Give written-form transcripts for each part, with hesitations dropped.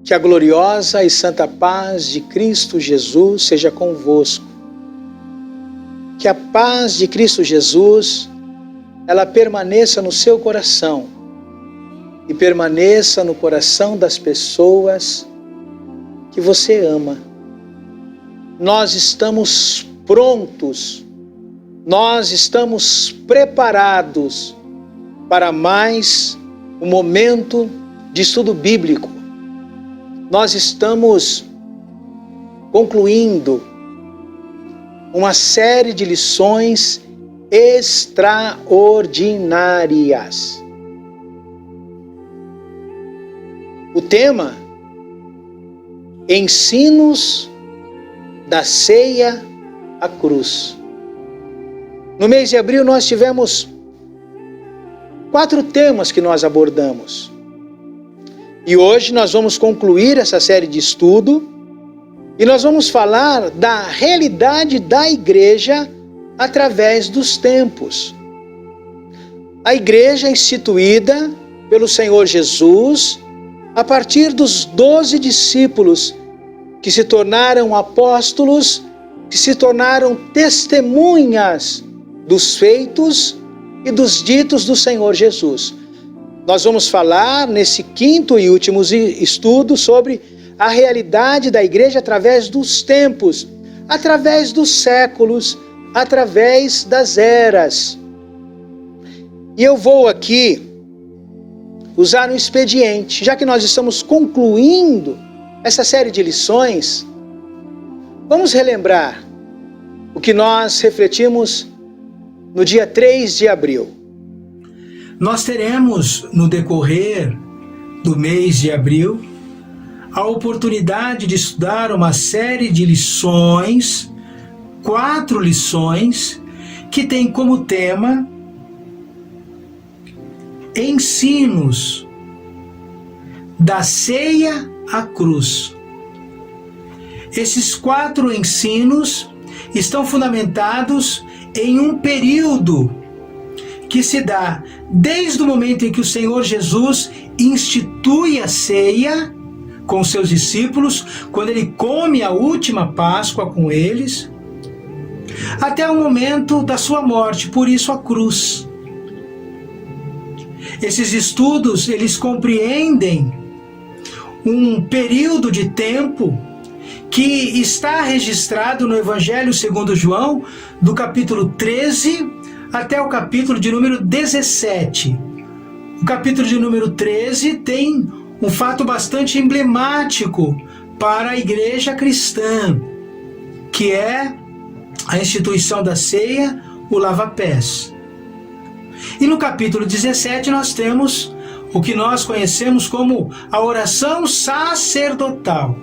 Que a gloriosa e santa paz de Cristo Jesus seja convosco. Que a paz de Cristo Jesus, ela permaneça no seu coração e permaneça no coração das pessoas que você ama. Nós estamos prontos, nós estamos preparados para mais um momento de estudo bíblico. Nós estamos concluindo uma série de lições extraordinárias. O tema: Ensinos da ceia à cruz. No mês de abril nós tivemos 4 temas que nós abordamos. E hoje nós vamos concluir essa série de estudo e nós vamos falar da realidade da igreja através dos tempos. A igreja instituída pelo Senhor Jesus a partir dos 12 discípulos que se tornaram apóstolos, que se tornaram testemunhas dos feitos e dos ditos do Senhor Jesus. Nós vamos falar nesse 5º e último estudo sobre a realidade da igreja através dos tempos, através dos séculos, através das eras. E eu vou aqui usar um expediente, já que nós estamos concluindo essa série de lições. Vamos relembrar o que nós refletimos no dia 3 de abril. Nós teremos, no decorrer do mês de abril, a oportunidade de estudar uma série de lições, 4 lições, que tem como tema Ensinos da ceia à cruz. Esses 4 ensinos estão fundamentados em um período que se dá desde o momento em que o Senhor Jesus institui a ceia com seus discípulos, quando ele come a última Páscoa com eles, até o momento da sua morte, por isso a cruz. Esses estudos, eles compreendem um período de tempo que está registrado no Evangelho segundo João, do capítulo 13 até o capítulo de número 17. O capítulo de número 13 tem um fato bastante emblemático para a igreja cristã, que é a instituição da ceia, o lava-pés. E no capítulo 17 nós temos o que nós conhecemos como a oração sacerdotal.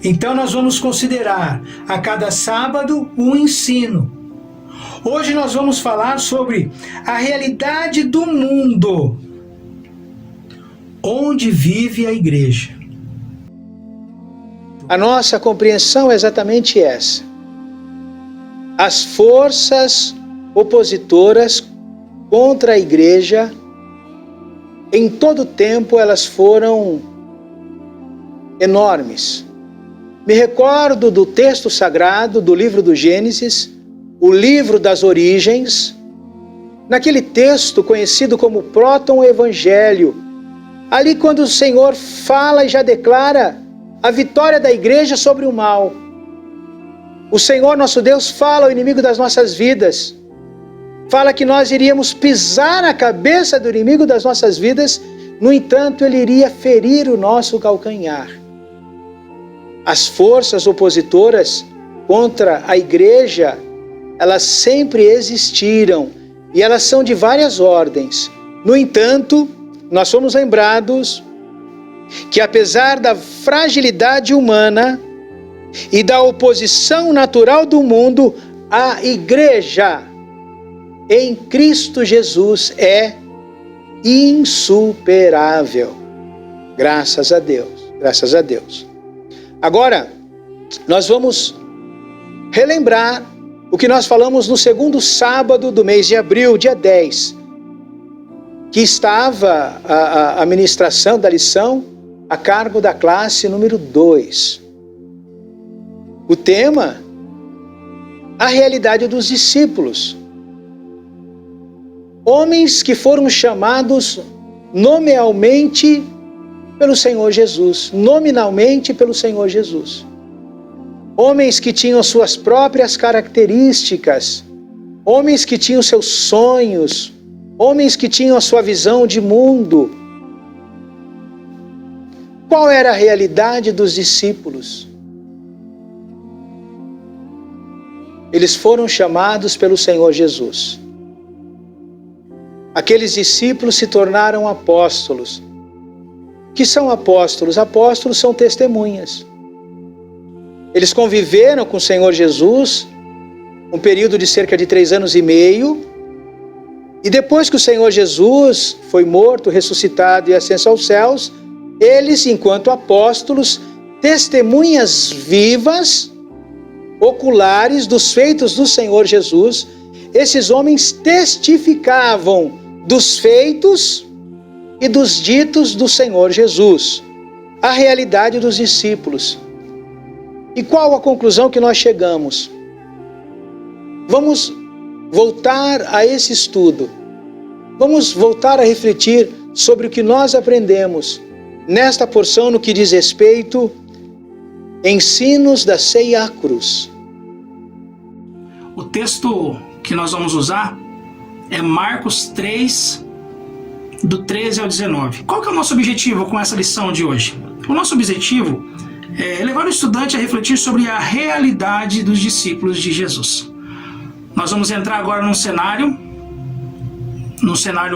Então nós vamos considerar a cada sábado um ensino. Hoje nós vamos falar sobre a realidade do mundo onde vive a igreja. A nossa compreensão é exatamente essa. As forças opositoras contra a igreja, em todo tempo elas foram enormes. Me recordo do texto sagrado do livro do Gênesis, o livro das origens, naquele texto conhecido como Proto-Evangelho, ali quando o Senhor fala e já declara a vitória da igreja sobre o mal. O Senhor nosso Deus fala ao inimigo das nossas vidas, fala que nós iríamos pisar na cabeça do inimigo das nossas vidas, no entanto ele iria ferir o nosso calcanhar. As forças opositoras contra a igreja, elas sempre existiram e elas são de várias ordens. No entanto, nós somos lembrados que apesar da fragilidade humana e da oposição natural do mundo, a igreja em Cristo Jesus é insuperável. Graças a Deus, graças a Deus. Agora, nós vamos relembrar o que nós falamos no 2º sábado do mês de abril, dia 10, que estava a ministração da lição a cargo da classe número 2. O tema, a realidade dos discípulos. Homens que foram chamados nominalmente pelo Senhor Jesus, nominalmente pelo Senhor Jesus. Homens que tinham suas próprias características, homens que tinham seus sonhos, homens que tinham a sua visão de mundo. Qual era a realidade dos discípulos? Eles foram chamados pelo Senhor Jesus. Aqueles discípulos se tornaram apóstolos. O que são apóstolos? Apóstolos são testemunhas. Eles conviveram com o Senhor Jesus um período de cerca de 3 anos e meio. E depois que o Senhor Jesus foi morto, ressuscitado e ascenso aos céus, eles, enquanto apóstolos, testemunhas vivas, oculares dos feitos do Senhor Jesus, esses homens testificavam dos feitos e dos ditos do Senhor Jesus, a realidade dos discípulos. E qual a conclusão que nós chegamos? Vamos voltar a esse estudo. Vamos voltar a refletir sobre o que nós aprendemos nesta porção no que diz respeito ensinos da ceia à cruz. O texto que nós vamos usar é Marcos 3, do 13 ao 19. Qual que é o nosso objetivo com essa lição de hoje? O nosso objetivo é levar o estudante a refletir sobre a realidade dos discípulos de Jesus. Nós vamos entrar agora num cenário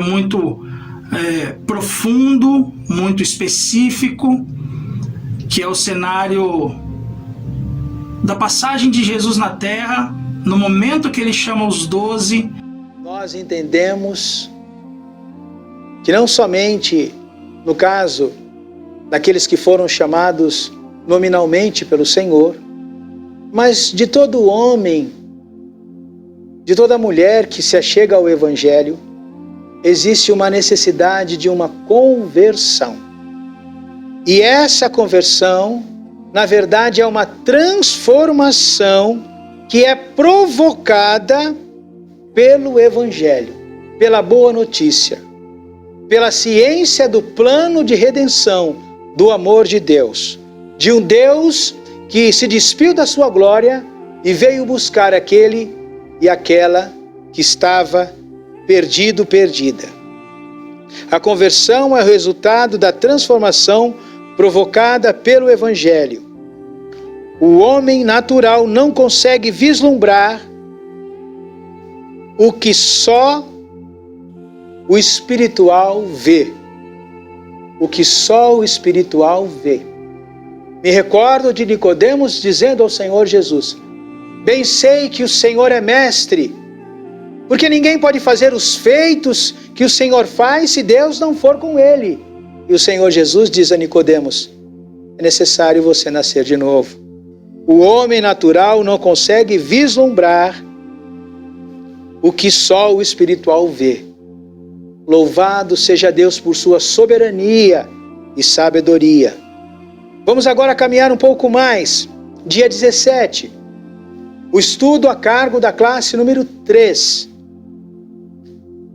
muito profundo, muito específico, que é o cenário da passagem de Jesus na terra, no momento que ele chama os 12. Nós entendemos que não somente no caso daqueles que foram chamados nominalmente pelo Senhor, mas de todo homem, de toda mulher que se achega ao Evangelho, existe uma necessidade de uma conversão. E essa conversão, na verdade, é uma transformação que é provocada pelo Evangelho, pela boa notícia, pela ciência do plano de redenção, do amor de Deus, de um Deus que se despiu da sua glória e veio buscar aquele e aquela que estava perdido, perdida. A conversão é o resultado da transformação provocada pelo Evangelho. O homem natural não consegue vislumbrar o que só o espiritual vê. O que só o espiritual vê. Me recordo de Nicodemos dizendo ao Senhor Jesus: bem sei que o Senhor é mestre, porque ninguém pode fazer os feitos que o Senhor faz se Deus não for com ele. E o Senhor Jesus diz a Nicodemos: é necessário você nascer de novo. O homem natural não consegue vislumbrar o que só o espiritual vê. Louvado seja Deus por sua soberania e sabedoria. Vamos agora caminhar um pouco mais. Dia 17. O estudo a cargo da classe número 3.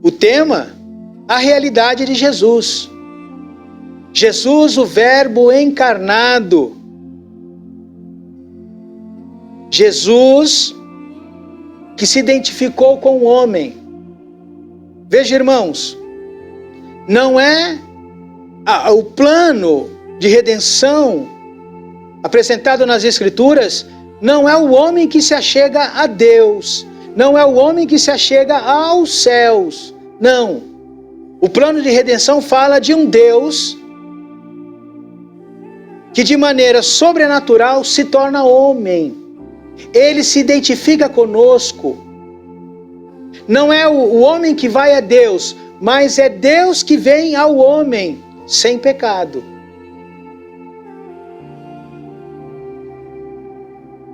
O tema, a realidade de Jesus. Jesus, o Verbo encarnado. Jesus, que se identificou com o homem. Veja, irmãos, não é o plano de redenção apresentado nas Escrituras, não é o homem que se achega a Deus, não é o homem que se achega aos céus, não. O plano de redenção fala de um Deus que de maneira sobrenatural se torna homem. Ele se identifica conosco. Não é o homem que vai a Deus, mas é Deus que vem ao homem sem pecado.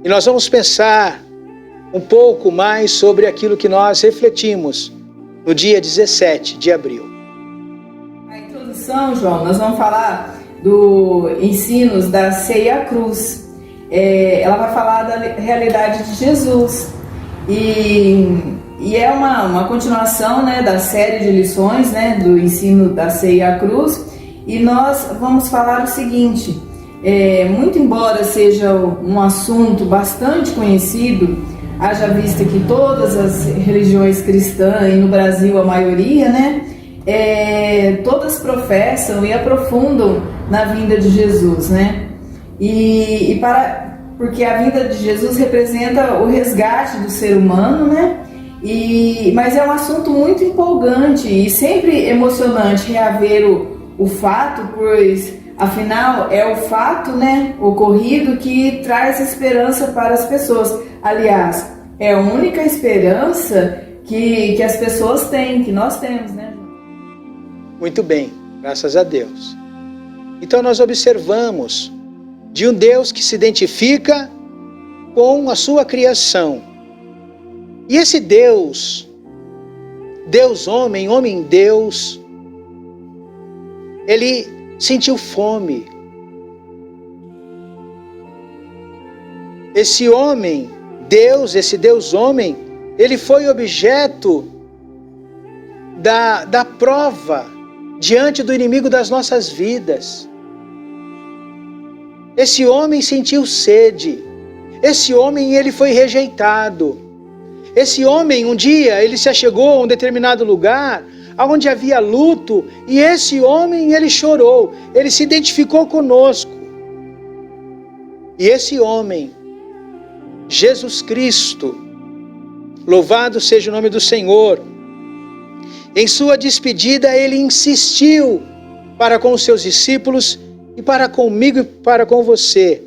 E nós vamos pensar um pouco mais sobre aquilo que nós refletimos no dia 17 de abril. A introdução, João, nós vamos falar do Ensinos da Ceia à Cruz. Ela vai falar da realidade de Jesus e é uma continuação, né, da série de lições, né, do Ensino da Ceia à Cruz, e nós vamos falar o seguinte: muito embora seja um assunto bastante conhecido, haja vista que todas as religiões cristãs, e no Brasil a maioria, né, todas professam e aprofundam na vinda de Jesus, né? Porque a vinda de Jesus representa o resgate do ser humano, né? Mas é um assunto muito empolgante e sempre emocionante reaver o fato, pois afinal é o fato, né, ocorrido que traz esperança para as pessoas. Aliás, é a única esperança que as pessoas têm, que nós temos, né? Muito bem, graças a Deus. Então nós observamos de um Deus que se identifica com a sua criação. E esse Deus, Deus homem, homem Deus, ele sentiu fome. Esse homem, Deus, esse Deus homem, ele foi objeto da prova diante do inimigo das nossas vidas. Esse homem sentiu sede. Esse homem, ele foi rejeitado. Esse homem, um dia, ele se achegou a um determinado lugar onde havia luto, e esse homem, ele chorou, ele se identificou conosco. E esse homem, Jesus Cristo, louvado seja o nome do Senhor, em sua despedida ele insistiu para com os seus discípulos e para comigo e para com você: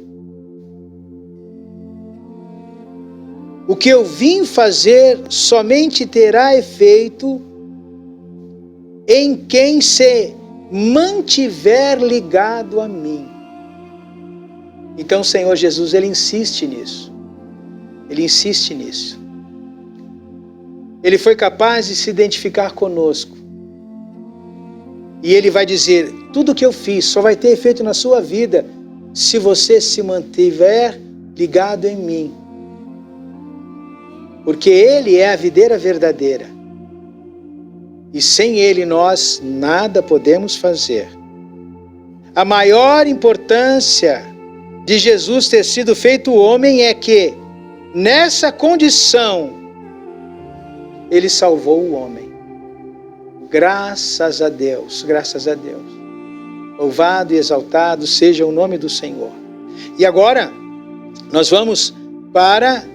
o que eu vim fazer somente terá efeito em quem se mantiver ligado a mim. Então o Senhor Jesus, ele insiste nisso. Ele insiste nisso. Ele foi capaz de se identificar conosco. E ele vai dizer: tudo que eu fiz só vai ter efeito na sua vida se você se mantiver ligado em mim. Porque ele é a videira verdadeira. E sem ele nós nada podemos fazer. A maior importância de Jesus ter sido feito homem é que, nessa condição, ele salvou o homem. Graças a Deus, graças a Deus. Louvado e exaltado seja o nome do Senhor. E agora, nós vamos para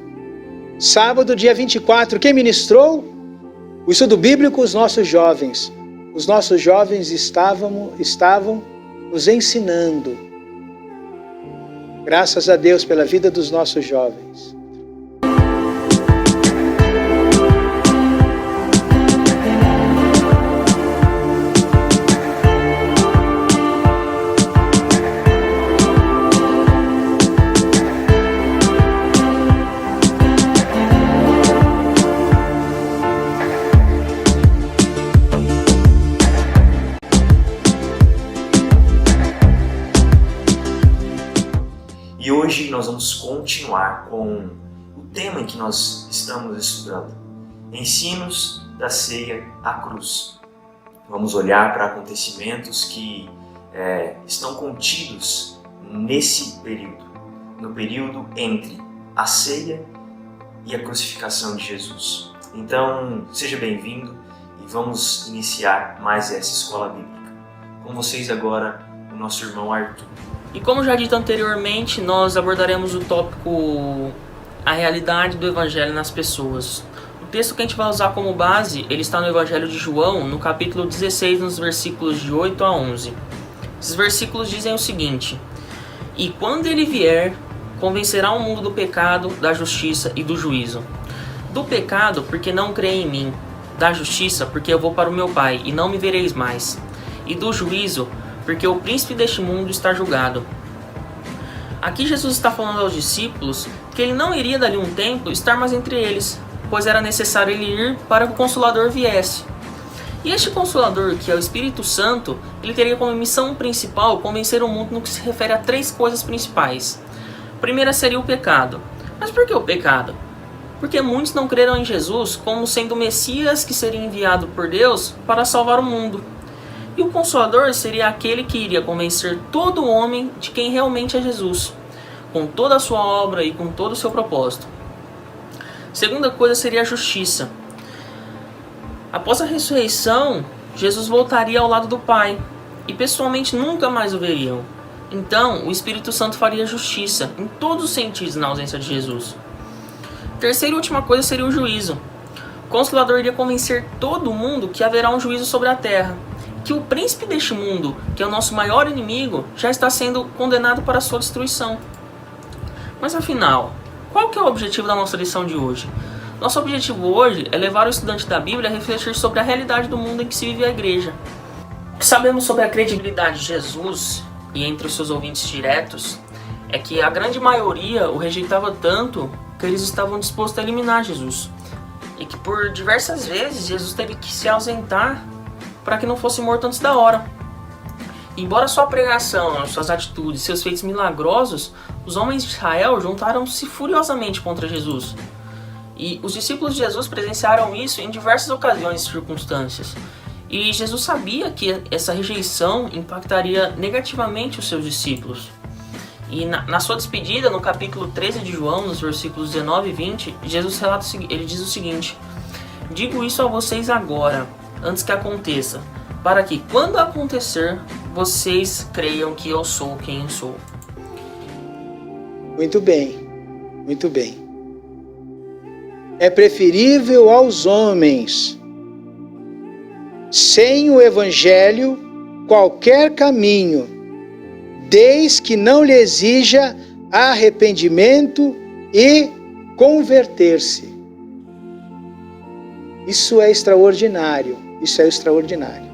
sábado, dia 24. Quem ministrou o estudo bíblico? Os nossos jovens. Os nossos jovens estavam nos ensinando. Graças a Deus pela vida dos nossos jovens. E hoje nós vamos continuar com o tema em que nós estamos estudando: Ensinos da Ceia à Cruz. Vamos olhar para acontecimentos que estão contidos nesse período, no período entre a ceia e a crucificação de Jesus. Então, seja bem-vindo e vamos iniciar mais essa escola bíblica. Com vocês agora, o nosso irmão Arthur. E como já dito anteriormente, nós abordaremos o tópico a realidade do Evangelho nas pessoas. O texto que a gente vai usar como base, ele está no Evangelho de João, no capítulo 16, nos versículos de 8 a 11. Esses versículos dizem o seguinte: E quando ele vier, convencerá o mundo do pecado, da justiça e do juízo. Do pecado, porque não crê em mim. Da justiça, porque eu vou para o meu Pai, e não me vereis mais. E do juízo, porque o príncipe deste mundo está julgado. Aqui Jesus está falando aos discípulos que ele não iria dali um tempo estar mais entre eles, pois era necessário ele ir para que o Consolador viesse. E este Consolador, que é o Espírito Santo, ele teria como missão principal convencer o mundo no que se refere a 3 coisas principais. A primeira seria o pecado. Mas por que o pecado? Porque muitos não creram em Jesus como sendo o Messias que seria enviado por Deus para salvar o mundo. E o Consolador seria aquele que iria convencer todo homem de quem realmente é Jesus, com toda a sua obra e com todo o seu propósito. A segunda coisa seria a justiça. Após a ressurreição, Jesus voltaria ao lado do Pai e pessoalmente nunca mais o veriam. Então, o Espírito Santo faria justiça em todos os sentidos na ausência de Jesus. A terceira e última coisa seria o juízo. O Consolador iria convencer todo mundo que haverá um juízo sobre a terra, que o príncipe deste mundo, que é o nosso maior inimigo, já está sendo condenado para a sua destruição. Mas afinal, qual que é o objetivo da nossa lição de hoje? Nosso objetivo hoje é levar o estudante da Bíblia a refletir sobre a realidade do mundo em que se vive a igreja. O que sabemos sobre a credibilidade de Jesus e entre os seus ouvintes diretos é que a grande maioria o rejeitava tanto que eles estavam dispostos a eliminar Jesus. E que por diversas vezes Jesus teve que se ausentar para que não fosse morto antes da hora. Embora sua pregação, suas atitudes e seus feitos milagrosos, os homens de Israel juntaram-se furiosamente contra Jesus. E os discípulos de Jesus presenciaram isso em diversas ocasiões e circunstâncias. E Jesus sabia que essa rejeição impactaria negativamente os seus discípulos. E na sua despedida, no capítulo 13 de João, nos versículos 19 e 20, Jesus ele diz o seguinte: digo isso a vocês agora, antes que aconteça, para que, quando acontecer, vocês creiam que eu sou quem eu sou. Muito bem, muito bem. É preferível aos homens, sem o Evangelho, qualquer caminho, desde que não lhe exija arrependimento e converter-se. Isso é extraordinário, isso é extraordinário,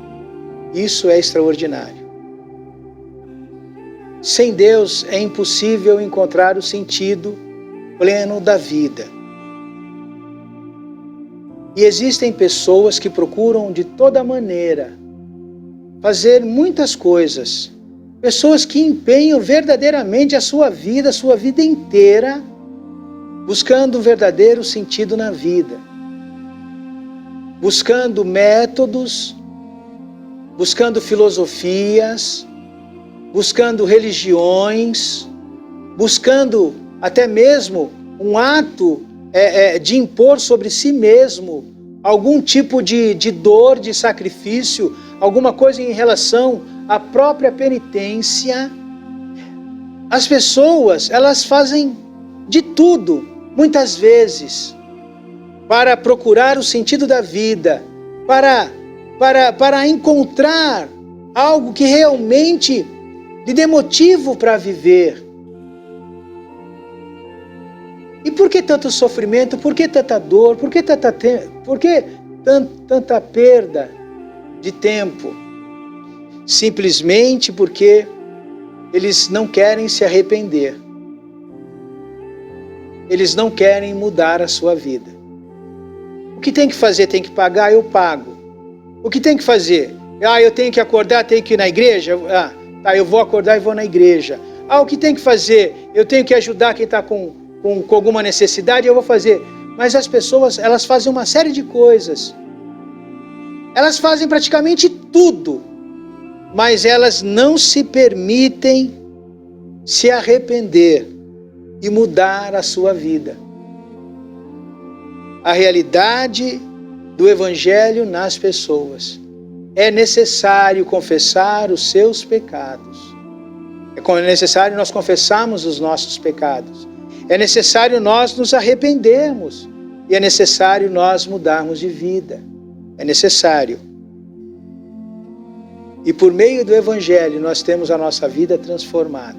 isso é extraordinário. Sem Deus é impossível encontrar o sentido pleno da vida. E existem pessoas que procuram de toda maneira fazer muitas coisas. Pessoas que empenham verdadeiramente a sua vida inteira, buscando um verdadeiro sentido na vida. Buscando métodos, buscando filosofias, buscando religiões, buscando até mesmo um ato de impor sobre si mesmo algum tipo de dor, de sacrifício, alguma coisa em relação à própria penitência. As pessoas, elas fazem de tudo, muitas vezes, para procurar o sentido da vida, para encontrar algo que realmente lhe dê motivo para viver. E por que tanto sofrimento? Por que tanta dor? Por que tanta perda de tempo? Simplesmente porque eles não querem se arrepender. Eles não querem mudar a sua vida. O que tem que fazer? Tem que pagar? Eu pago. O que tem que fazer? Eu tenho que acordar, tenho que ir na igreja? Eu vou acordar e vou na igreja. O que tem que fazer? Eu tenho que ajudar quem está com alguma necessidade, eu vou fazer. Mas as pessoas, elas fazem uma série de coisas. Elas fazem praticamente tudo, mas elas não se permitem se arrepender e mudar a sua vida. A realidade do Evangelho nas pessoas. É necessário confessar os seus pecados. É necessário nós confessarmos os nossos pecados. É necessário nós nos arrependermos. E é necessário nós mudarmos de vida. É necessário. E por meio do Evangelho nós temos a nossa vida transformada.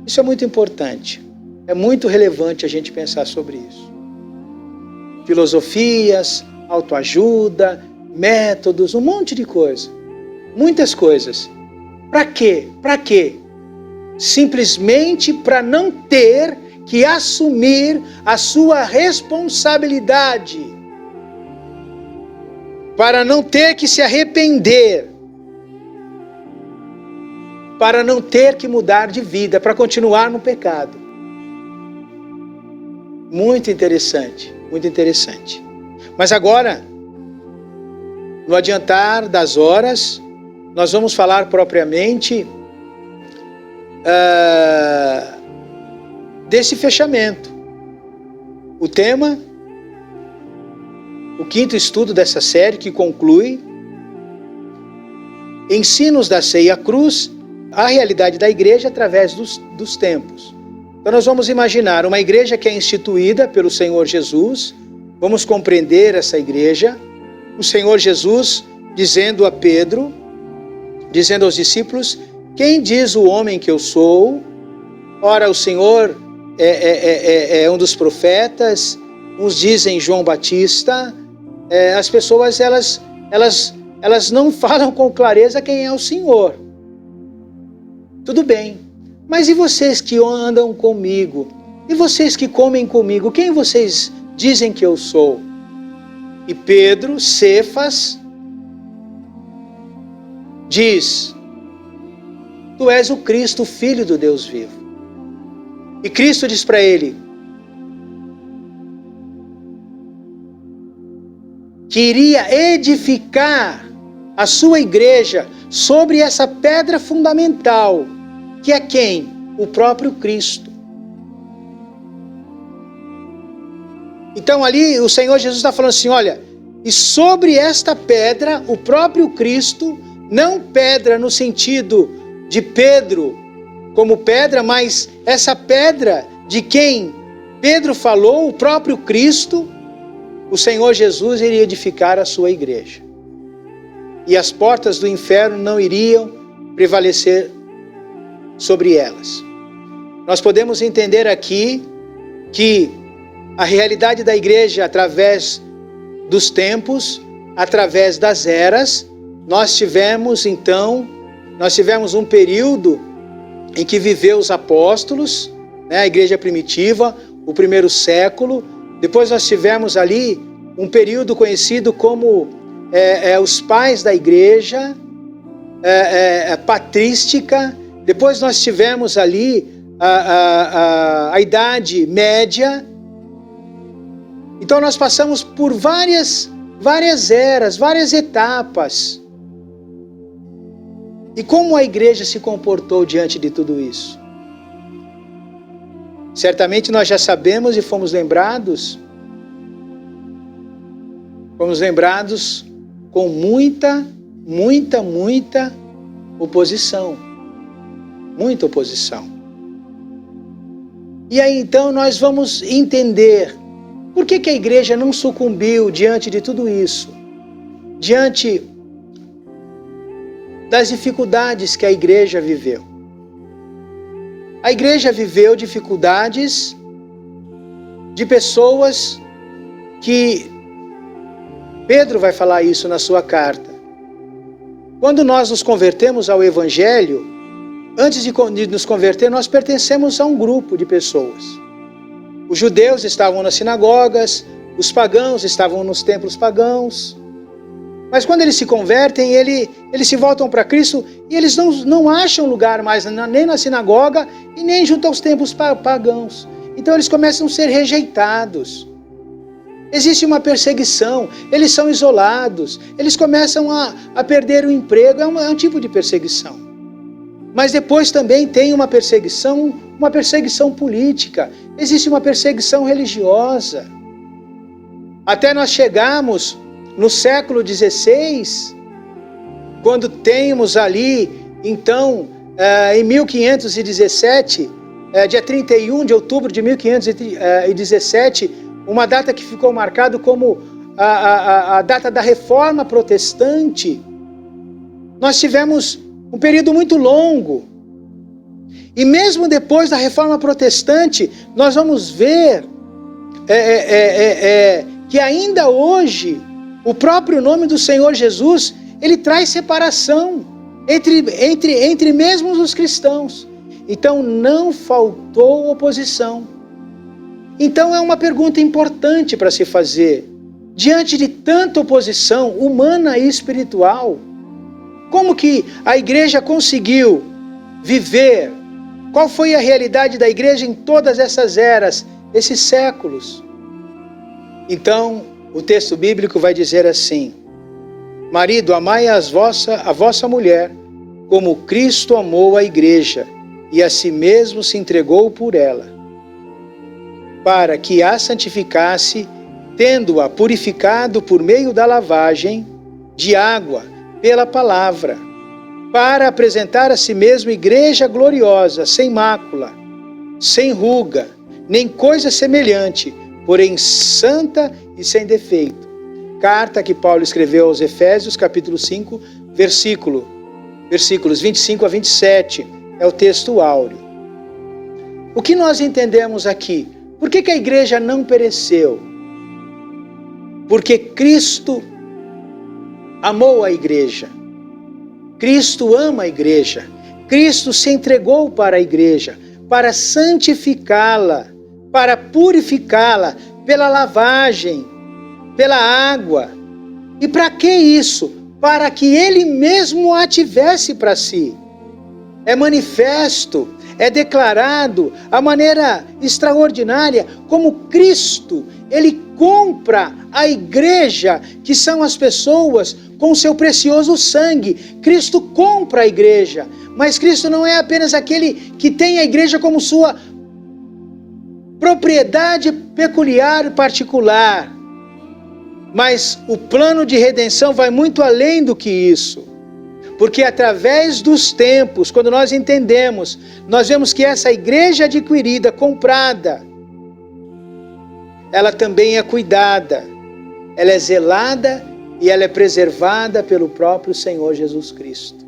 Isso é muito importante. É muito relevante a gente pensar sobre isso. Filosofias, autoajuda, métodos, um monte de coisa. Muitas coisas. Para quê? Para quê? Simplesmente para não ter que assumir a sua responsabilidade. para não ter que se arrepender, para não ter que mudar de vida, para continuar no pecado. Muito interessante, muito interessante. Mas agora, no adiantar das horas, nós vamos falar propriamente desse fechamento. O tema, o 5º estudo dessa série, que conclui Ensinos da Ceia à Cruz, a realidade da igreja através dos tempos. Então nós vamos imaginar uma igreja que é instituída pelo Senhor Jesus, vamos compreender essa igreja, o Senhor Jesus dizendo a Pedro, dizendo aos discípulos, quem diz o homem que eu sou? Ora, o Senhor é um dos profetas, uns dizem João Batista, as pessoas elas não falam com clareza quem é o Senhor. Tudo bem, mas e vocês que andam comigo? E vocês que comem comigo? Quem vocês dizem que eu sou? E Pedro, Cefas, diz, tu és o Cristo, Filho do Deus vivo. E Cristo diz para ele, que iria edificar a sua igreja sobre essa pedra fundamental, que é quem? O próprio Cristo. Então ali o Senhor Jesus está falando assim, olha, e sobre esta pedra, o próprio Cristo, não pedra no sentido de Pedro como pedra, mas essa pedra de quem Pedro falou, o próprio Cristo, o Senhor Jesus iria edificar a sua igreja. E as portas do inferno não iriam prevalecer sobre elas. Nós podemos entender aqui que a realidade da igreja através dos tempos, através das eras, nós tivemos um período em que viveu os apóstolos, né, a igreja primitiva, o primeiro século. Depois nós tivemos ali um período conhecido como os pais da igreja, patrística. Depois nós tivemos ali a Idade Média. Então nós passamos por várias eras, várias etapas. E como a igreja se comportou diante de tudo isso? Certamente nós já sabemos e fomos lembrados com muita oposição. Muita oposição. E aí então nós vamos entender por que a igreja não sucumbiu diante de tudo isso, diante das dificuldades que a igreja viveu. A igreja viveu dificuldades de pessoas que Pedro vai falar isso na sua carta. Quando nós nos convertemos ao Evangelho, antes de nos converter, nós pertencemos a um grupo de pessoas. Os judeus estavam nas sinagogas, os pagãos estavam nos templos pagãos. Mas quando eles se convertem, eles se voltam para Cristo e eles não acham lugar mais nem na sinagoga e nem junto aos templos pagãos. Então eles começam a ser rejeitados. Existe uma perseguição, eles são isolados, eles começam a perder o emprego, é um tipo de perseguição. Mas depois também tem uma perseguição política, existe uma perseguição religiosa. Até nós chegamos no século XVI, quando temos ali, então, em 1517, dia 31 de outubro de 1517, uma data que ficou marcada como a data da Reforma Protestante. Nós tivemos um período muito longo. E mesmo depois da Reforma Protestante, nós vamos ver que ainda hoje, o próprio nome do Senhor Jesus, ele traz separação entre mesmo os cristãos. Então não faltou oposição. Então é uma pergunta importante para se fazer. diante de tanta oposição humana e espiritual, como que a igreja conseguiu viver? Qual foi a realidade da igreja em todas essas eras, esses séculos? Então, o texto bíblico vai dizer assim: marido, amai a vossa mulher, como Cristo amou a igreja, e a si mesmo se entregou por ela, para que a santificasse, tendo-a purificado por meio da lavagem de água pela palavra, para apresentar a si mesmo igreja gloriosa, sem mácula, sem ruga, nem coisa semelhante, porém santa e sem defeito. Carta que Paulo escreveu aos Efésios, capítulo 5, versículos 25 a 27, é o texto áureo. O que nós entendemos aqui? Por que a igreja não pereceu? Porque Cristo amou a igreja. Cristo ama a igreja. Cristo se entregou para a igreja, para santificá-la, para purificá-la pela lavagem, pela água. E para que isso? Para que Ele mesmo a tivesse para si. É manifesto, é declarado a maneira extraordinária como Cristo, Ele compra a igreja, que são as pessoas, com seu precioso sangue. Cristo compra a igreja, mas Cristo não é apenas aquele que tem a igreja como sua propriedade peculiar e particular, mas o plano de redenção vai muito além do que isso. Porque através dos tempos, quando nós entendemos, nós vemos que essa igreja adquirida, comprada, ela também é cuidada, ela é zelada e ela é preservada pelo próprio Senhor Jesus Cristo.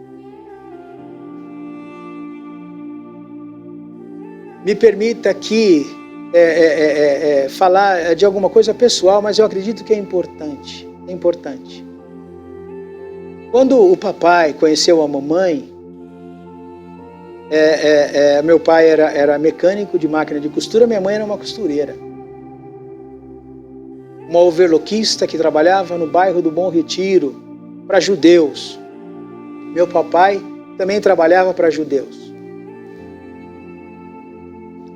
Me permita aqui falar de alguma coisa pessoal, mas eu acredito que é importante. É importante. Quando o papai conheceu a mamãe, meu pai era mecânico de máquina de costura, minha mãe era uma costureira. Uma overloquista que trabalhava no bairro do Bom Retiro, para judeus. Meu papai também trabalhava para judeus.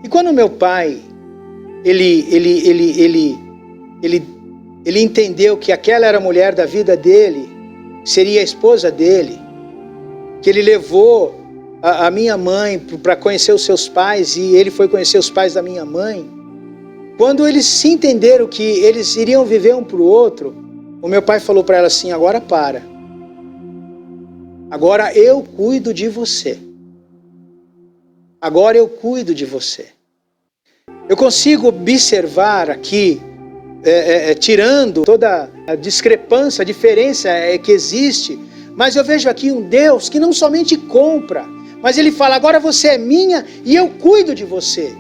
E quando meu pai, ele entendeu que aquela era a mulher da vida dele, seria a esposa dele, que ele levou a minha mãe para conhecer os seus pais, e ele foi conhecer os pais da minha mãe. Quando eles se entenderam que eles iriam viver um para o outro, o meu pai falou para ela assim: agora para. Agora eu cuido de você. Agora eu cuido de você. Eu consigo observar aqui, tirando toda a discrepância, a diferença que existe, mas eu vejo aqui um Deus que não somente compra, mas Ele fala: agora você é minha e eu cuido de você.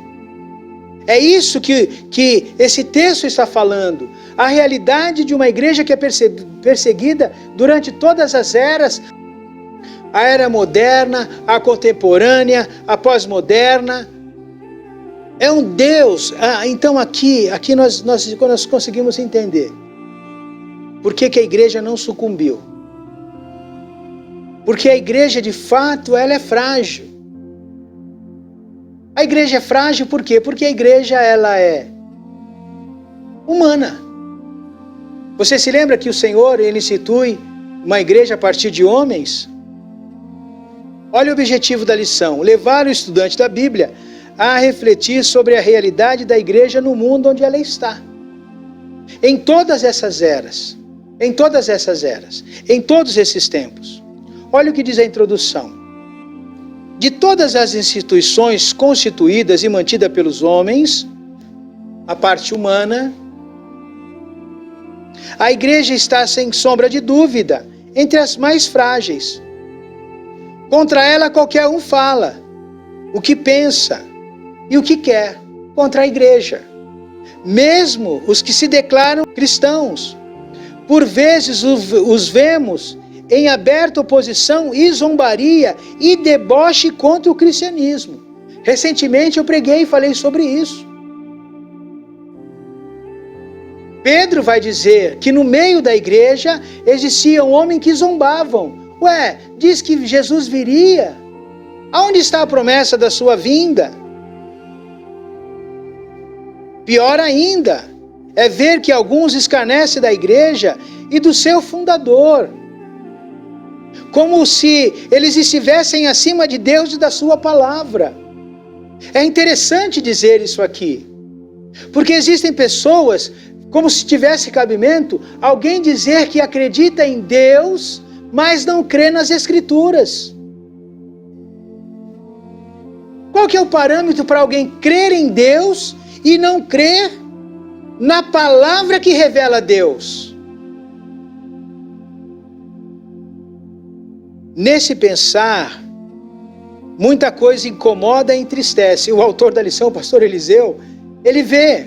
É isso que esse texto está falando. A realidade de uma igreja que é perseguida durante todas as eras, a era moderna, a contemporânea, a pós-moderna. É um Deus. Então aqui nós conseguimos entender por que a igreja não sucumbiu. Porque a igreja, de fato, ela é frágil. A igreja é frágil por quê? Porque a igreja, ela é humana. Você se lembra que o Senhor, Ele institui uma igreja a partir de homens? Olha o objetivo da lição: levar o estudante da Bíblia a refletir sobre a realidade da igreja no mundo onde ela está. Em todas essas eras, em todos esses tempos. Olha o que diz a introdução. De todas as instituições constituídas e mantidas pelos homens, a parte humana, a igreja está, sem sombra de dúvida, entre as mais frágeis. Contra ela qualquer um fala o que pensa e o que quer contra a igreja. Mesmo os que se declaram cristãos, por vezes os vemos em aberta oposição e zombaria e deboche contra o cristianismo. Recentemente eu preguei e falei sobre isso. Pedro vai dizer que no meio da igreja existia um homem que zombavam. Ué, diz que Jesus viria. Aonde está a promessa da sua vinda? Pior ainda, é ver que alguns escarnecem da igreja e do seu fundador, como se eles estivessem acima de Deus e da sua palavra. É interessante dizer isso aqui, porque existem pessoas, como se tivesse cabimento, alguém dizer que acredita em Deus, mas não crê nas Escrituras. Qual que é o parâmetro para alguém crer em Deus e não crer na palavra que revela Deus? Nesse pensar, muita coisa incomoda e entristece. O autor da lição, o pastor Eliseu, ele vê,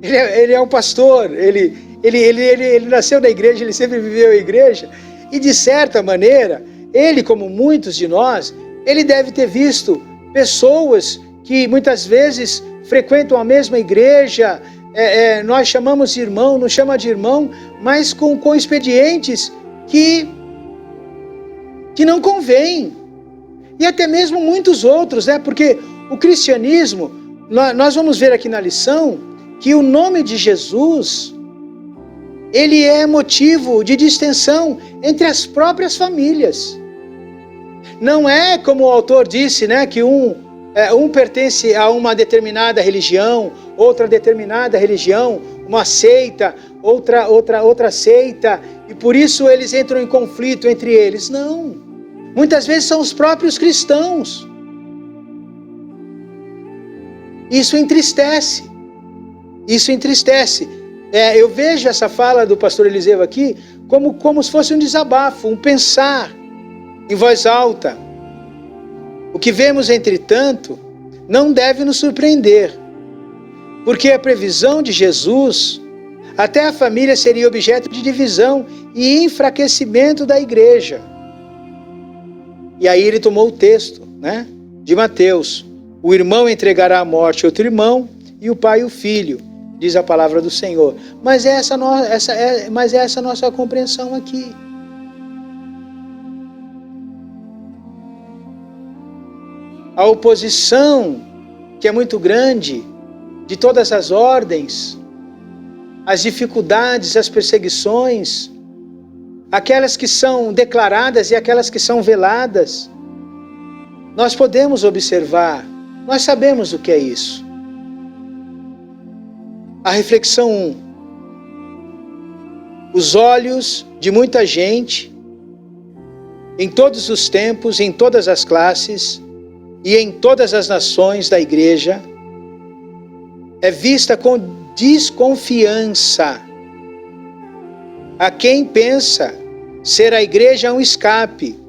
ele é um pastor, ele nasceu na igreja, ele sempre viveu a igreja, e de certa maneira, ele, como muitos de nós, ele deve ter visto pessoas que muitas vezes frequentam a mesma igreja, nós chamamos de irmão, não chama de irmão, mas com expedientes que não convém. E até mesmo muitos outros, né? Porque o cristianismo, nós vamos ver aqui na lição, que o nome de Jesus, ele é motivo de distensão entre as próprias famílias. Não é como o autor disse, né? Que um pertence a uma determinada religião, outra determinada religião, uma seita, outra seita, e por isso eles entram em conflito entre eles. Não. Muitas vezes são os próprios cristãos. Isso entristece. Isso entristece. Eu vejo essa fala do pastor Eliseu aqui como se fosse um desabafo, um pensar em voz alta. O que vemos, entretanto, não deve nos surpreender, porque a previsão de Jesus, até a família seria objeto de divisão e enfraquecimento da igreja. E aí ele tomou o texto, né, de Mateus: o irmão entregará à morte outro irmão, e o pai o filho, diz a palavra do Senhor. Mas essa é a nossa compreensão aqui. A oposição, que é muito grande, de todas as ordens, as dificuldades, as perseguições, aquelas que são declaradas e aquelas que são veladas, nós podemos observar, nós sabemos o que é isso. A reflexão 1. Os olhos de muita gente, em todos os tempos, em todas as classes e em todas as nações da igreja, é vista com desconfiança a quem pensa ser a igreja um escape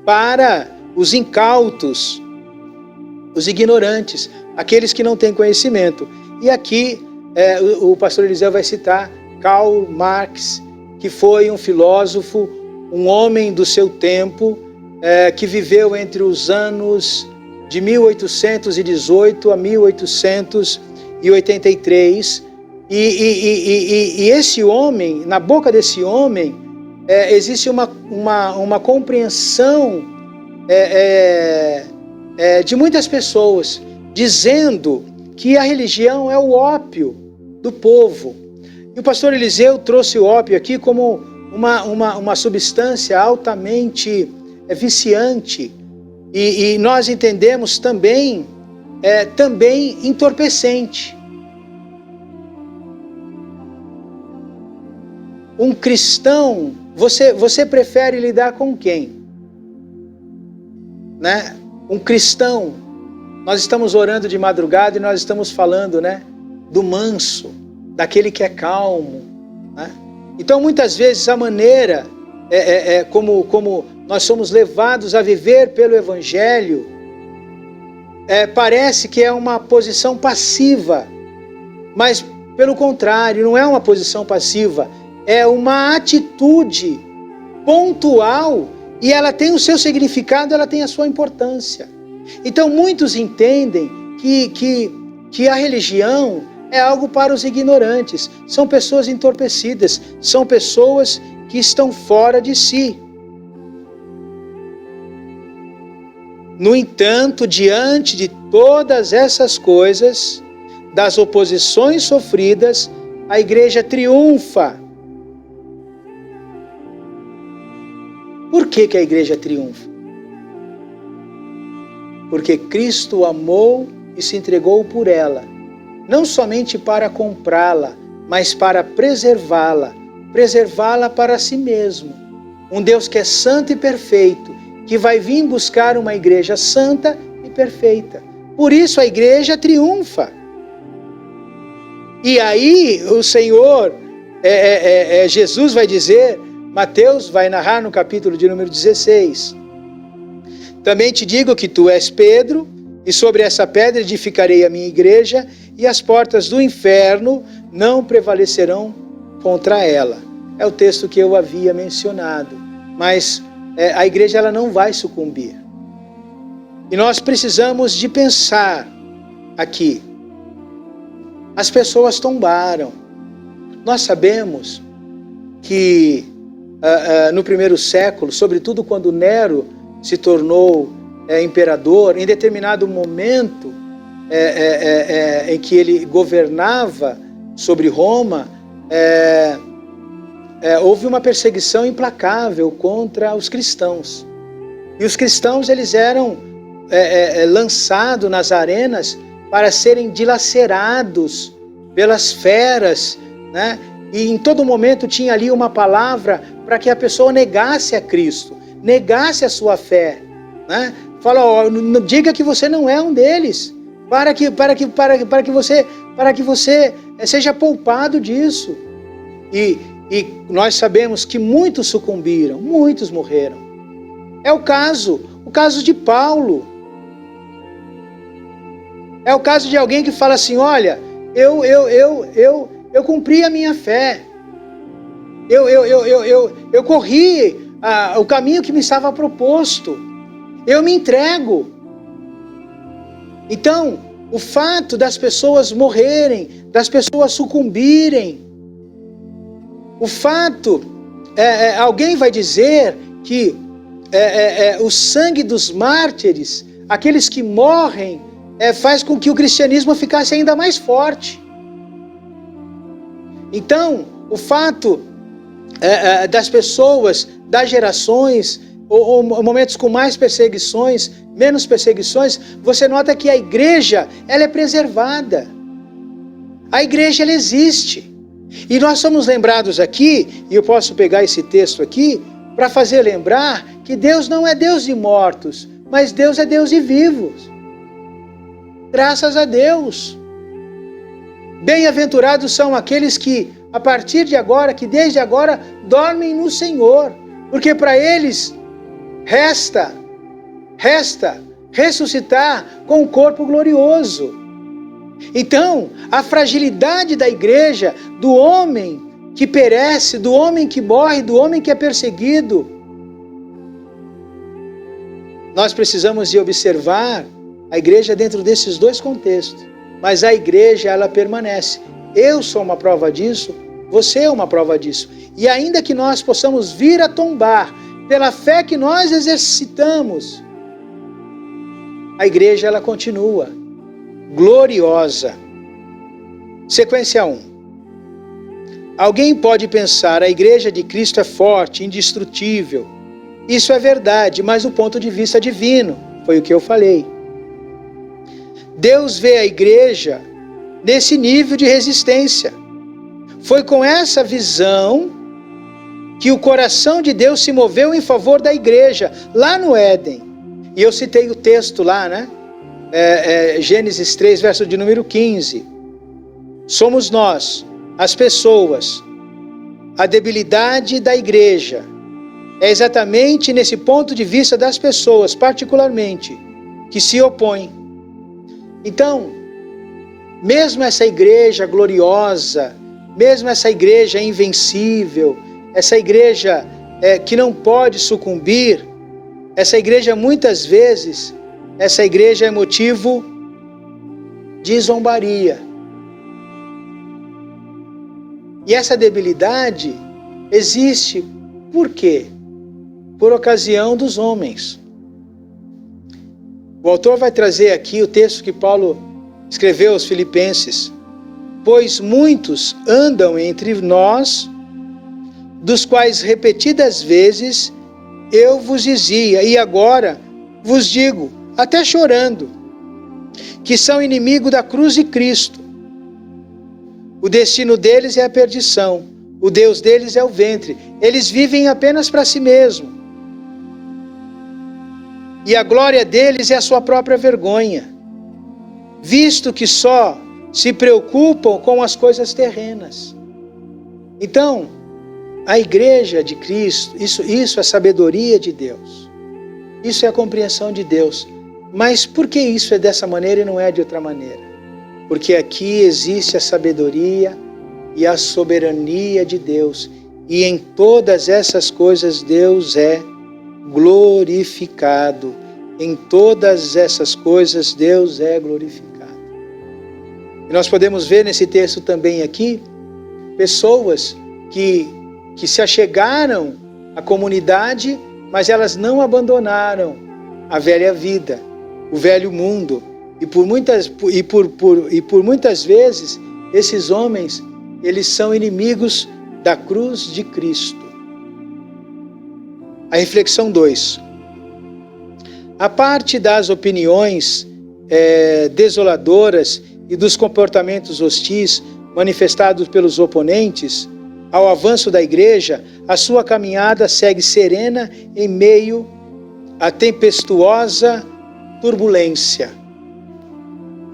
para os incautos, os ignorantes, aqueles que não têm conhecimento. E aqui o pastor Eliseu vai citar Karl Marx, que foi um filósofo, um homem do seu tempo, que viveu entre os anos de 1818 a 1883, e esse homem, na boca desse homem, existe uma compreensão de muitas pessoas, dizendo que a religião é o ópio do povo. E o pastor Eliseu trouxe o ópio aqui como uma substância altamente viciante, e nós entendemos também entorpecente. Um cristão, você prefere lidar com quem? Né? Um cristão, nós estamos orando de madrugada e nós estamos falando, né, do manso, daquele que é calmo, né? Então muitas vezes a maneira como nós somos levados a viver pelo Evangelho, parece que é uma posição passiva, mas pelo contrário, não é uma posição passiva, é uma atitude pontual, e ela tem o seu significado, ela tem a sua importância. Então muitos entendem que a religião é algo para os ignorantes. São pessoas entorpecidas, são pessoas que estão fora de si. No entanto, diante de todas essas coisas, das oposições sofridas, a igreja triunfa. Por que a igreja triunfa? Porque Cristo amou e se entregou por ela, não somente para comprá-la, mas para preservá-la para si mesmo. Um Deus que é santo e perfeito, que vai vir buscar uma igreja santa e perfeita. Por isso a igreja triunfa. E aí o Senhor, Jesus vai dizer, Mateus vai narrar no capítulo de número 16. Também te digo que tu és Pedro, e sobre essa pedra edificarei a minha igreja, e as portas do inferno não prevalecerão contra ela. É o texto que eu havia mencionado. Mas a igreja ela não vai sucumbir. E nós precisamos de pensar aqui. As pessoas tombaram. Nós sabemos que no primeiro século, sobretudo quando Nero se tornou imperador, em determinado momento em que ele governava sobre Roma, houve uma perseguição implacável contra os cristãos. E os cristãos eles eram lançados nas arenas para serem dilacerados pelas feras, né? E em todo momento tinha ali uma palavra para que a pessoa negasse a Cristo, negasse a sua fé, né? Fala, diga que você não é um deles, para que você seja poupado disso. E nós sabemos que muitos sucumbiram, muitos morreram. É o caso de Paulo. É o caso de alguém que fala assim, olha, eu cumpri a minha fé. Eu corri o caminho que me estava proposto. Eu me entrego. Então, o fato das pessoas morrerem, das pessoas sucumbirem, o fato, alguém vai dizer que o sangue dos mártires, aqueles que morrem, faz com que o cristianismo ficasse ainda mais forte. Então, o fato das pessoas, das gerações, ou momentos com mais perseguições, menos perseguições, você nota que a igreja, ela é preservada. A igreja, ela existe. E nós somos lembrados aqui, e eu posso pegar esse texto aqui, para fazer lembrar que Deus não é Deus de mortos, mas Deus é Deus de vivos. Graças a Deus. Bem-aventurados são aqueles que, a partir de agora, que desde agora, dormem no Senhor, porque para eles resta ressuscitar com um corpo glorioso. Então, a fragilidade da igreja, do homem que perece, do homem que morre, do homem que é perseguido, nós precisamos de observar a igreja dentro desses dois contextos. Mas a igreja, ela permanece. Eu sou uma prova disso, você é uma prova disso. E ainda que nós possamos vir a tombar pela fé que nós exercitamos, a igreja, ela continua gloriosa. Sequência 1. Alguém pode pensar, a igreja de Cristo é forte, indestrutível. Isso é verdade, mas do ponto de vista divino, foi o que eu falei. Deus vê a igreja nesse nível de resistência. Foi com essa visão que o coração de Deus se moveu em favor da igreja, lá no Éden. E eu citei o texto lá, né? Gênesis 3, verso de número 15. Somos nós, as pessoas, a debilidade da igreja. É exatamente nesse ponto de vista das pessoas, particularmente, que se opõem. Então, mesmo essa igreja gloriosa, mesmo essa igreja invencível, essa igreja que não pode sucumbir, essa igreja muitas vezes, essa igreja é motivo de zombaria. E essa debilidade existe por quê? Por ocasião dos homens. O autor vai trazer aqui o texto que Paulo escreveu aos Filipenses. Pois muitos andam entre nós, dos quais repetidas vezes eu vos dizia, e agora vos digo, até chorando, que são inimigo da cruz de Cristo. O destino deles é a perdição, o Deus deles é o ventre. Eles vivem apenas para si mesmo. E a glória deles é a sua própria vergonha, visto que só se preocupam com as coisas terrenas. Então, a igreja de Cristo, isso é sabedoria de Deus. Isso é a compreensão de Deus. Mas por que isso é dessa maneira e não é de outra maneira? Porque aqui existe a sabedoria e a soberania de Deus. E em todas essas coisas Deus é glorificado. Em todas essas coisas Deus é glorificado. E nós podemos ver nesse texto também aqui, pessoas que se achegaram à comunidade, mas elas não abandonaram a velha vida, o velho mundo. E por muitas vezes, esses homens, eles são inimigos da cruz de Cristo. A reflexão 2. A parte das opiniões desoladoras e dos comportamentos hostis manifestados pelos oponentes ao avanço da igreja, a sua caminhada segue serena em meio à tempestuosa turbulência.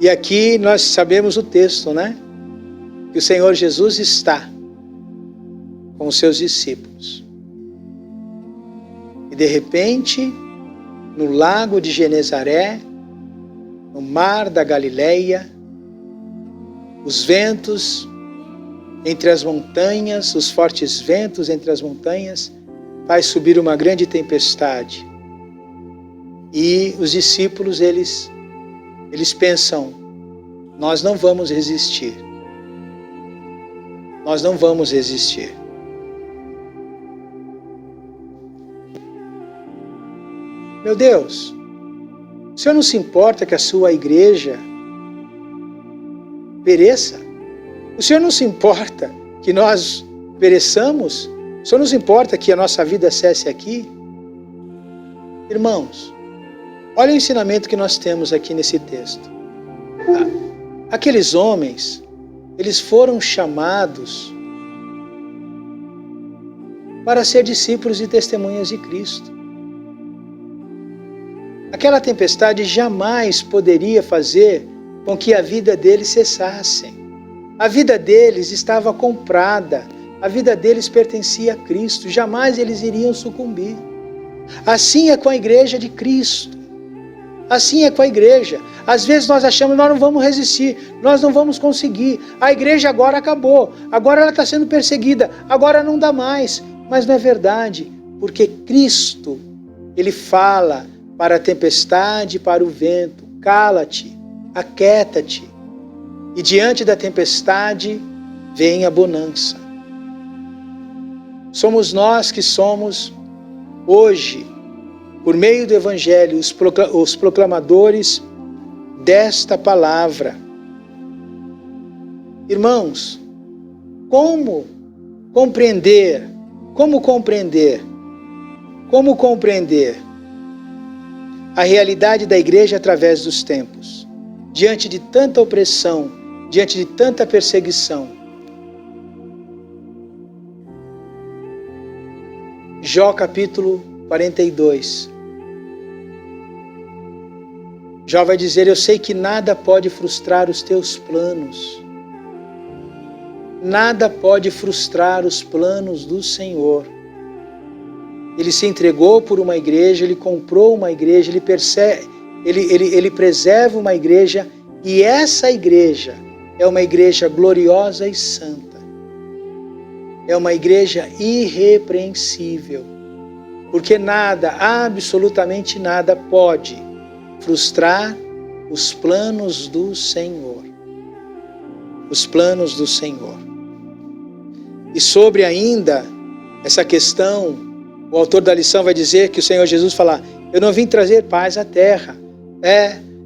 E aqui nós sabemos o texto, né? Que o Senhor Jesus está com os seus discípulos. E de repente, no lago de Genezaré, no mar da Galileia, os ventos entre as montanhas, os fortes ventos entre as montanhas, faz subir uma grande tempestade. E os discípulos, eles pensam, nós não vamos resistir. Nós não vamos resistir. Meu Deus, o Senhor não se importa que a sua igreja pereça? O Senhor não se importa que nós pereçamos? O Senhor não se importa que a nossa vida cesse aqui? Irmãos, olha o ensinamento que nós temos aqui nesse texto. Aqueles homens, eles foram chamados para ser discípulos e testemunhas de Cristo. Aquela tempestade jamais poderia fazer com que a vida deles cessasse. A vida deles estava comprada, a vida deles pertencia a Cristo, jamais eles iriam sucumbir. Assim é com a igreja de Cristo. Assim é com a igreja. Às vezes nós achamos que nós não vamos resistir, nós não vamos conseguir. A igreja agora acabou, agora ela está sendo perseguida, agora não dá mais. Mas não é verdade, porque Cristo, Ele fala para a tempestade, para o vento, cala-te, aquieta-te. E diante da tempestade vem a bonança. Somos nós que somos hoje, por meio do Evangelho, os proclamadores desta palavra. Irmãos, como compreender a realidade da igreja através dos tempos, diante de tanta opressão, diante de tanta perseguição? Jó capítulo 42. Jó vai dizer, eu sei que nada pode frustrar os teus planos. Nada pode frustrar os planos do Senhor. Ele se entregou por uma igreja, ele comprou uma igreja, ele preserva uma igreja, e essa igreja é uma igreja gloriosa e santa. É uma igreja irrepreensível. Porque nada, absolutamente nada pode frustrar os planos do Senhor. Os planos do Senhor. E sobre ainda essa questão, o autor da lição vai dizer que o Senhor Jesus fala: eu não vim trazer paz à terra.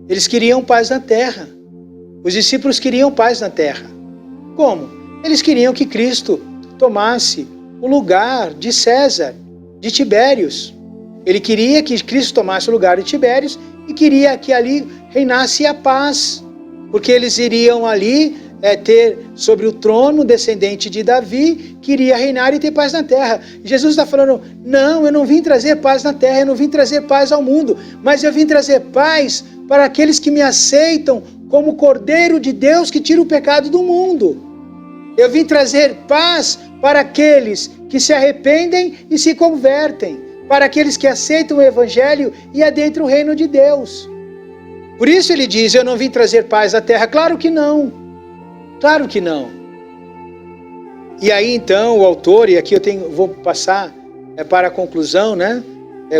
Eles queriam paz na terra. Os discípulos queriam paz na terra. Como? Eles queriam que Cristo tomasse o lugar de César, de Tibérios. Ele queria que Cristo tomasse o lugar de Tibérios e queria que ali reinasse a paz, porque eles iriam ali ter sobre o trono descendente de Davi, que iria reinar e ter paz na terra. Jesus está falando: não, eu não vim trazer paz na terra, eu não vim trazer paz ao mundo, mas eu vim trazer paz para aqueles que me aceitam como Cordeiro de Deus que tira o pecado do mundo. Eu vim trazer paz para aqueles que se arrependem e se convertem, para aqueles que aceitam o Evangelho e adentram o reino de Deus. Por isso ele diz: eu não vim trazer paz à terra. Claro que não. Claro que não. E aí então o autor, e aqui vou passar para a conclusão, né?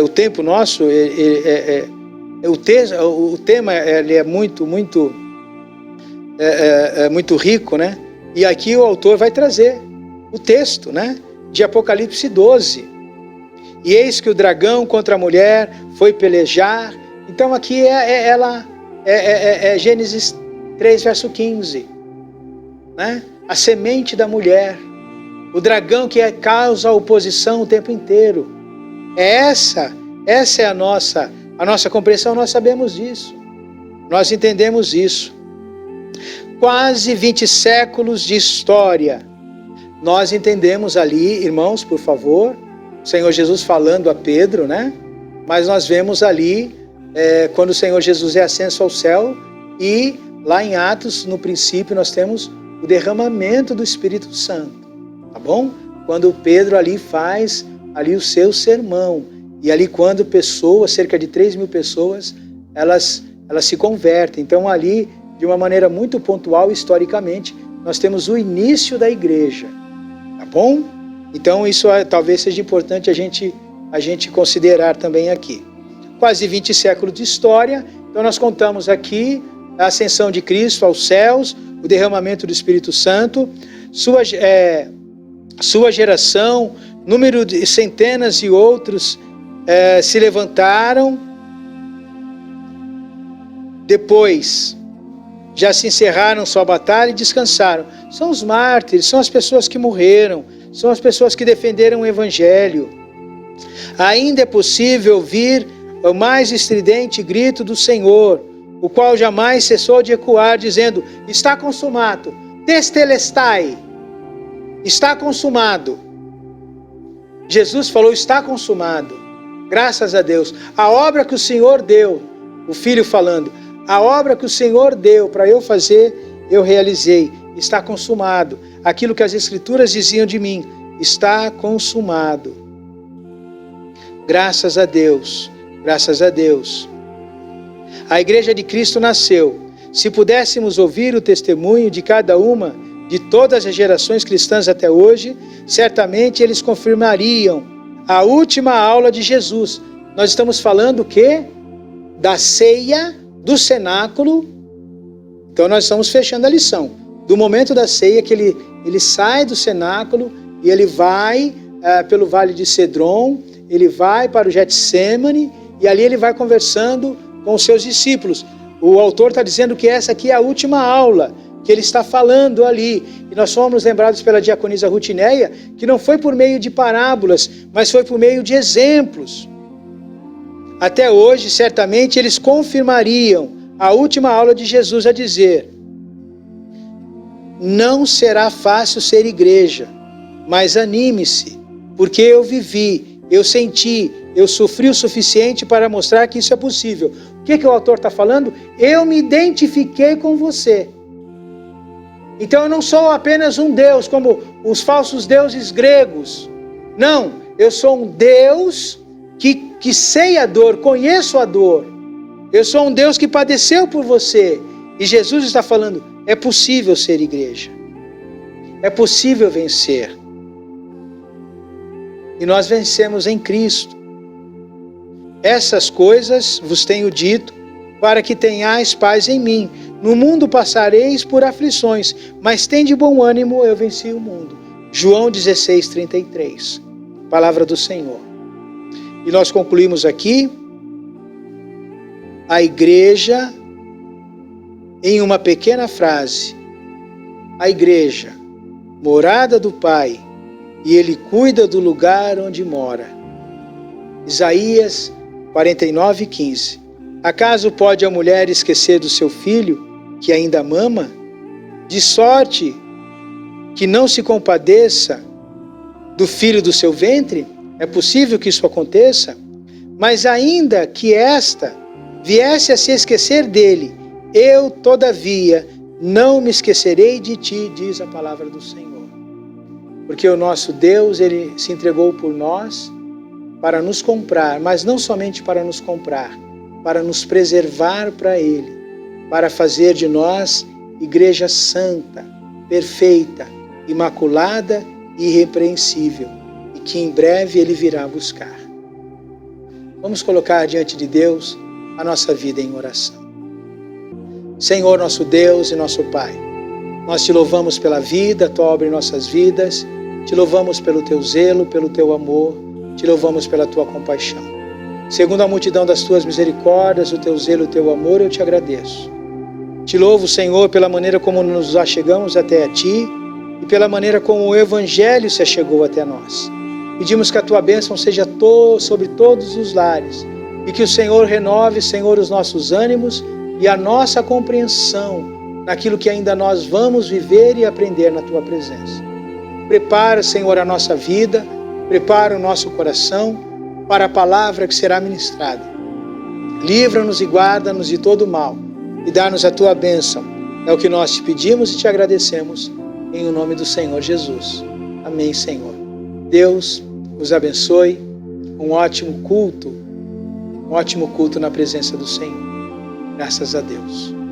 O tempo nosso, o tema ele é muito rico, né? E aqui o autor vai trazer o texto, né? De Apocalipse 12. E eis que o dragão contra a mulher foi pelejar. Então aqui é Gênesis 3, verso 15. Né? A semente da mulher, o dragão que causa oposição o tempo inteiro. Essa é a nossa compreensão, nós sabemos disso. Nós entendemos isso. Quase 20 séculos de história. Nós entendemos ali, irmãos, por favor, o Senhor Jesus falando a Pedro, né? Mas nós vemos ali, quando o Senhor Jesus é ascenso ao céu, e lá em Atos, no princípio, nós temos o derramamento do Espírito Santo, tá bom? Quando Pedro ali faz ali o seu sermão, e ali quando pessoas, cerca de 3.000 pessoas, elas se convertem. Então ali, de uma maneira muito pontual, historicamente, nós temos o início da igreja, tá bom? Então isso talvez seja importante a gente considerar também aqui. Quase 20 séculos de história, então nós contamos aqui a ascensão de Cristo aos céus, o derramamento do Espírito Santo, sua geração, número de centenas e outros se levantaram, depois já se encerraram sua batalha e descansaram. São os mártires, são as pessoas que morreram, são as pessoas que defenderam o Evangelho. Ainda é possível ouvir o mais estridente grito do Senhor, o qual jamais cessou de ecoar, dizendo: está consumado, testelestai, está consumado. Jesus falou: está consumado. Graças a Deus. A obra que o Senhor deu, o Filho falando, a obra que o Senhor deu para eu fazer, eu realizei. Está consumado. Aquilo que as Escrituras diziam de mim, está consumado. Graças a Deus. Graças a Deus. A Igreja de Cristo nasceu. Se pudéssemos ouvir o testemunho de cada uma, de todas as gerações cristãs até hoje, certamente eles confirmariam a última aula de Jesus. Nós estamos falando o quê? Da ceia, do cenáculo. Então nós estamos fechando a lição. Do momento da ceia que ele sai do cenáculo e ele vai pelo vale de Cedron, ele vai para o Getsêmani e ali ele vai conversando com os seus discípulos. O autor está dizendo que essa aqui é a última aula que ele está falando ali. E nós fomos lembrados pela diaconisa Rutineia que não foi por meio de parábolas, mas foi por meio de exemplos. Até hoje, certamente, eles confirmariam a última aula de Jesus a dizer: não será fácil ser igreja, mas anime-se, porque eu vivi, eu senti, eu sofri o suficiente para mostrar que isso é possível. O que o autor está falando? Eu me identifiquei com você. Então eu não sou apenas um Deus, como os falsos deuses gregos. Não, eu sou um Deus que sei a dor, conheço a dor. Eu sou um Deus que padeceu por você. E Jesus está falando, é possível ser igreja. É possível vencer. E nós vencemos em Cristo. Essas coisas vos tenho dito, para que tenhais paz em mim. No mundo passareis por aflições, mas tende bom ânimo, eu venci o mundo. João 16:33, palavra do Senhor. E nós concluímos aqui a igreja em uma pequena frase. A igreja, morada do Pai, e Ele cuida do lugar onde mora. Isaías 49:15. Acaso pode a mulher esquecer do seu filho, que ainda mama? De sorte que não se compadeça do filho do seu ventre? É possível que isso aconteça? Mas ainda que esta viesse a se esquecer dele, eu, todavia, não me esquecerei de ti, diz a palavra do Senhor. Porque o nosso Deus, Ele se entregou por nós para nos comprar, mas não somente para nos comprar, para nos preservar para Ele, para fazer de nós igreja santa, perfeita, imaculada e irrepreensível, e que em breve Ele virá buscar. Vamos colocar diante de Deus a nossa vida em oração. Senhor, nosso Deus e nosso Pai, nós te louvamos pela vida, tua obra em nossas vidas, te louvamos pelo teu zelo, pelo teu amor, te louvamos pela tua compaixão. Segundo a multidão das tuas misericórdias, o teu zelo, o teu amor, eu te agradeço. Te louvo, Senhor, pela maneira como nos achegamos até a ti e pela maneira como o Evangelho se achegou até nós. Pedimos que a tua bênção seja sobre todos os lares e que o Senhor renove, Senhor, os nossos ânimos e a nossa compreensão naquilo que ainda nós vamos viver e aprender na tua presença. Prepara, Senhor, a nossa vida, prepara o nosso coração para a palavra que será ministrada. Livra-nos e guarda-nos de todo mal e dá-nos a tua bênção. É o que nós te pedimos e te agradecemos em o nome do Senhor Jesus. Amém, Senhor. Deus os abençoe. Um ótimo culto na presença do Senhor. Graças a Deus.